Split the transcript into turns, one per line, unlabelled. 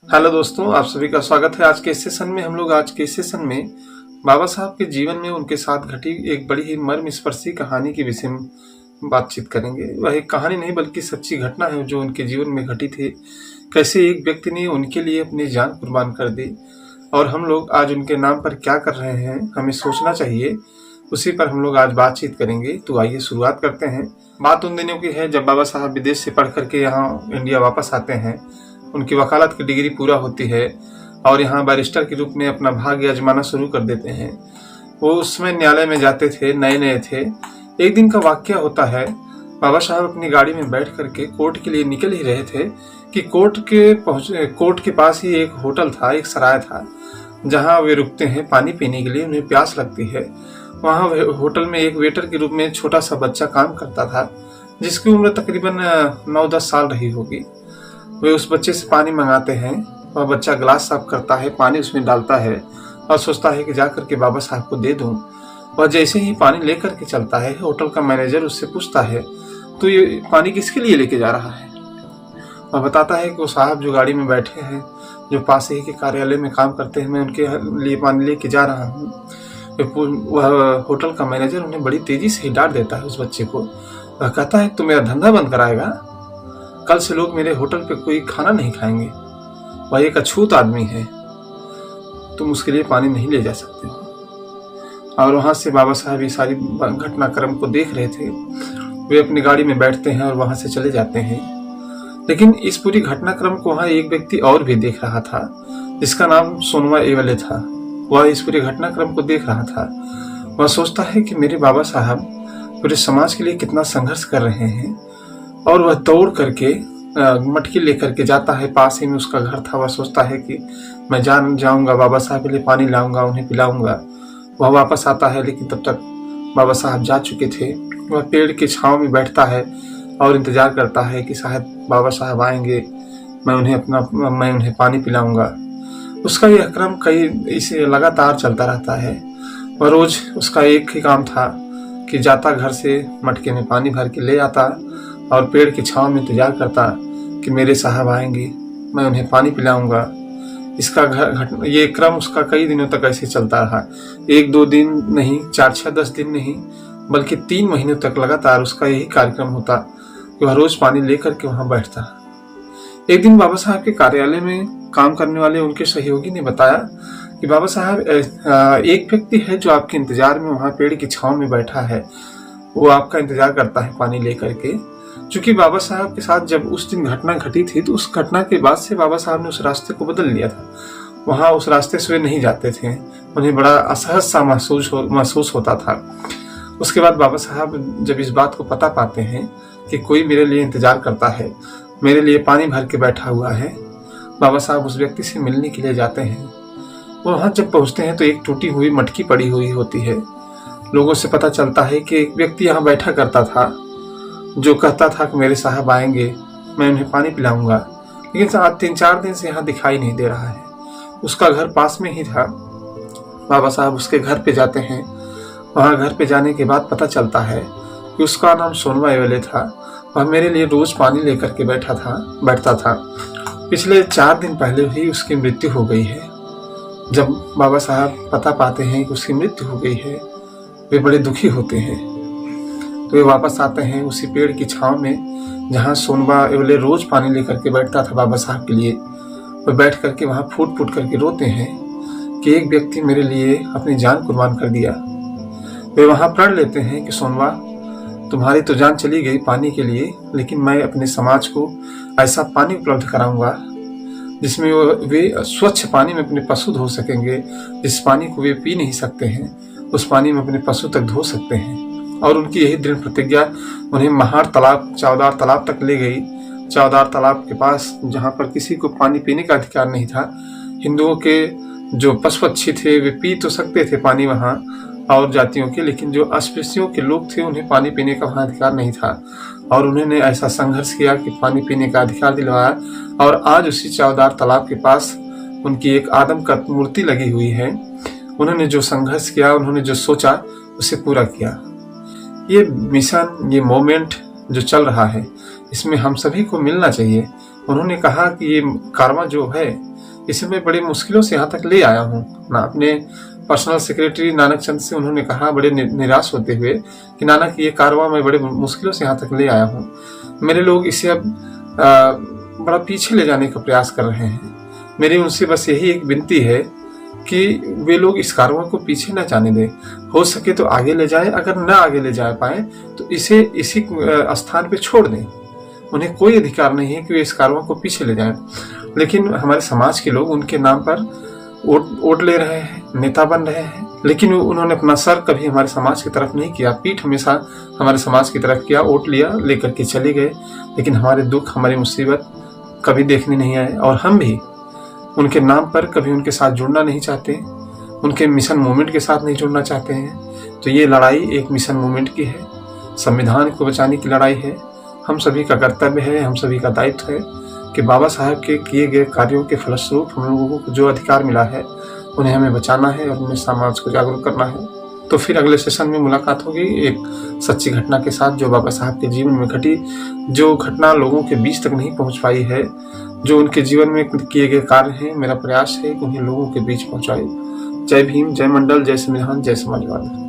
Hello दोस्तों, आप सभी का स्वागत है। आज के इस सेशन में हम लोग बाबा साहब के जीवन में उनके साथ घटी एक बड़ी ही मर्मस्पर्शी कहानी के विषय में बातचीत करेंगे। वह एक कहानी नहीं बल्कि सच्ची घटना है जो उनके जीवन में घटी थी। कैसे एक व्यक्ति ने उनके लिए अपनी जान कुर्बान कर दी और हम लोग आज उनके नाम पर क्या कर रहे हैं, हमें सोचना चाहिए। उसी पर हम लोग आज बातचीत करेंगे। तो आइए शुरुआत करते हैं। बात उन दिनों की है जब बाबा साहब विदेश से पढ़ करके यहाँ इंडिया वापस आते हैं। उनकी वकालत की डिग्री पूरा होती है और यहाँ बैरिस्टर के रूप में अपना भाग्य आजमाना शुरू कर देते हैं। वो उसमें न्यायालय में जाते थे, नए नए थे। एक दिन का वाकया होता है, बाबा साहब अपनी गाड़ी में बैठ करके कोर्ट के लिए निकल ही रहे थे कि कोर्ट के पास ही एक होटल था, एक सराय था जहाँ वे रुकते हैं पानी पीने के लिए। उन्हें प्यास लगती है। वहाँ होटल में एक वेटर के रूप में छोटा सा बच्चा काम करता था जिसकी उम्र तकरीबन 9-10 साल रही होगी। वे उस बच्चे से पानी मंगाते हैं। वह बच्चा गिलास साफ करता है, पानी उसमें डालता है और सोचता है कि जाकर के बाबा साहब को दे दूं। वह जैसे ही पानी लेकर के चलता है, होटल का मैनेजर उससे पूछता है, तो ये पानी किसके लिए लेके जा रहा है? वह बताता है कि वो साहब जो गाड़ी में बैठे हैं, जो पास ही के कार्यालय में काम करते हैं, मैं उनके लिए पानी लेके जा रहा हूँ। वह होटल का मैनेजर उन्हें बड़ी तेजी से ही डांट देता है उस बच्चे को। वह कहता है, तू मेरा धंधा बंद कराएगा? कल से लोग मेरे होटल पे कोई खाना नहीं खाएंगे। वह एक अछूत आदमी है, तुम उसके लिए पानी नहीं ले जा सकते हो। और वहां से बाबा साहब ये सारी घटनाक्रम को देख रहे थे। वे अपनी गाड़ी में बैठते हैं और वहां से चले जाते हैं। लेकिन इस पूरी घटनाक्रम को वहां एक व्यक्ति और भी देख रहा था जिसका नाम सोनवा एवले था। वह इस पूरे घटनाक्रम को देख रहा था। वह सोचता है कि मेरे बाबा साहब पूरे समाज के लिए कितना संघर्ष कर रहे हैं। और वह दौड़ करके मटकी लेकर के जाता है। पास ही में उसका घर था। वह सोचता है कि मैं जाऊंगा, बाबा साहब के लिए पानी लाऊंगा, उन्हें पिलाऊंगा। वह वापस आता है लेकिन तब तक बाबा साहब जा चुके थे। वह पेड़ के छांव में बैठता है और इंतजार करता है कि शायद बाबा साहब आएंगे, मैं उन्हें पानी पिलाऊंगा। उसका यह क्रम इसे लगातार चलता रहता है। वह रोज उसका एक ही काम था कि जाता, घर से मटके में पानी भर के ले आता और पेड़ की छांव में इंतजार करता कि मेरे साहब आएंगे, मैं उन्हें पानी पिलाऊंगा। ये क्रम उसका कई दिनों तक ऐसे चलता रहा। 1-2 दिन नहीं, 4-6-10 दिन नहीं, बल्कि 3 महीनों तक लगातार उसका यही कार्यक्रम होता कि वह रोज पानी लेकर के वहां बैठता। एक दिन बाबा साहब के कार्यालय में काम करने वाले उनके सहयोगी ने बताया कि बाबा साहब, एक व्यक्ति है जो आपके इंतजार में वहां पेड़ की छांव में बैठा है। वो आपका इंतजार करता है पानी लेकर के। चूंकि बाबा साहब के साथ जब उस दिन घटना घटी थी तो उस घटना के बाद से बाबा साहब ने उस रास्ते को बदल लिया था। वहां उस रास्ते से वे नहीं जाते थे। उन्हें बड़ा असहज सा महसूस होता था। उसके बाद बाबा साहब जब इस बात को पता पाते हैं कि कोई मेरे लिए इंतजार करता है, मेरे लिए पानी भर के बैठा हुआ है, बाबा साहब उस व्यक्ति से मिलने के लिए जाते हैं। वो वहां जब पहुंचते हैं तो एक टूटी हुई मटकी पड़ी हुई होती है। लोगों से पता चलता है कि एक व्यक्ति यहाँ बैठा करता था जो कहता था कि मेरे साहब आएंगे, मैं उन्हें पानी पिलाऊंगा। लेकिन आज 3-4 दिन से यहाँ दिखाई नहीं दे रहा है। उसका घर पास में ही था। बाबा साहब उसके घर पे जाते हैं। वहाँ घर पे जाने के बाद पता चलता है कि उसका नाम सोनवा एवले था। वह मेरे लिए रोज पानी लेकर के बैठता था। पिछले 4 दिन पहले ही उसकी मृत्यु हो गई है। जब बाबा साहब पता पाते हैं कि उसकी मृत्यु हो गई है, वे बड़े दुखी होते हैं। तो वे वापस आते हैं उसी पेड़ की छांव में जहां सोनवा एवले रोज पानी लेकर के बैठता था बाबा साहब के लिए। वे बैठ करके वहां फूट फूट करके रोते हैं कि एक व्यक्ति मेरे लिए अपनी जान कुर्बान कर दिया। वे वहां प्रण लेते हैं कि सोनवा, तुम्हारी तो जान चली गई पानी के लिए, लेकिन मैं अपने समाज को ऐसा पानी उपलब्ध कराऊंगा जिसमें वे स्वच्छ पानी में अपने पशु धो सकेंगे। जिस पानी को वे पी नहीं सकते हैं, उस पानी में अपने पशु तक धो सकते हैं। और उनकी यही दृढ़ प्रतिज्ञा उन्हें महार तालाब, चौदार तालाब तक ले गई। चौदार तालाब के पास, जहाँ पर किसी को पानी पीने का अधिकार नहीं था। हिंदुओं के जो पशु पक्षी थे वे पी तो सकते थे पानी वहाँ, और जातियों के, लेकिन जो अस्पृश्यों के लोग थे उन्हें पानी पीने का वहाँ अधिकार नहीं था। और उन्होंने ऐसा संघर्ष किया कि पानी पीने का अधिकार दिलवाया। और आज उसी चौदार तालाब के पास उनकी एक आदम का मूर्ति लगी हुई है। उन्होंने जो संघर्ष किया, उन्होंने जो सोचा, उसे पूरा किया। ये मिशन, ये मोमेंट जो चल रहा है, इसमें हम सभी को मिलना चाहिए। उन्होंने कहा कि ये कारवां जो है इसे मैं बड़ी मुश्किलों से यहाँ तक ले आया हूँ ना। अपने पर्सनल सेक्रेटरी नानक चंद से उन्होंने कहा बड़े निराश होते हुए कि नानक ये कारवां मैं बड़े मुश्किलों से यहाँ तक ले आया हूँ, मेरे लोग इसे अब बड़ा पीछे ले जाने का प्रयास कर रहे हैं। मेरी उनसे बस यही एक विनती है कि वे लोग इस कारवां को पीछे न जाने दें, हो सके तो आगे ले जाएं, अगर न आगे ले जा पाए तो इसे इसी स्थान पे छोड़ दें। उन्हें कोई अधिकार नहीं है कि वे इस कारवां को पीछे ले जाएं। लेकिन हमारे समाज के लोग उनके नाम पर वोट ले रहे हैं, नेता बन रहे हैं, लेकिन उन्होंने अपना सर कभी हमारे समाज की तरफ नहीं किया, पीठ हमेशा हमारे समाज की तरफ किया, वोट लिया, लेकर के चले गए, लेकिन हमारे दुख, हमारी मुसीबत कभी देखने नहीं आए। और हम भी उनके नाम पर कभी उनके साथ जुड़ना नहीं चाहते, उनके मिशन मूवमेंट के साथ नहीं जुड़ना चाहते हैं। तो ये लड़ाई एक मिशन मूवमेंट की है, संविधान को बचाने की लड़ाई है। हम सभी का कर्तव्य है, हम सभी का दायित्व है कि बाबा साहब के किए गए कार्यों के फलस्वरूप हम लोगों को जो अधिकार मिला है उन्हें हमें बचाना है और उन्हें समाज को जागरूक करना है। तो फिर अगले सेशन में मुलाकात होगी एक सच्ची घटना के साथ जो बाबा साहब के जीवन में घटी, जो घटना लोगों के बीच तक नहीं पहुंच पाई है, जो उनके जीवन में किए गए कार्य हैं। मेरा प्रयास है कि उन्हें लोगों के बीच पहुंचाए। जय भीम, जय मंडल, जय संविधान, जय समाजवाद।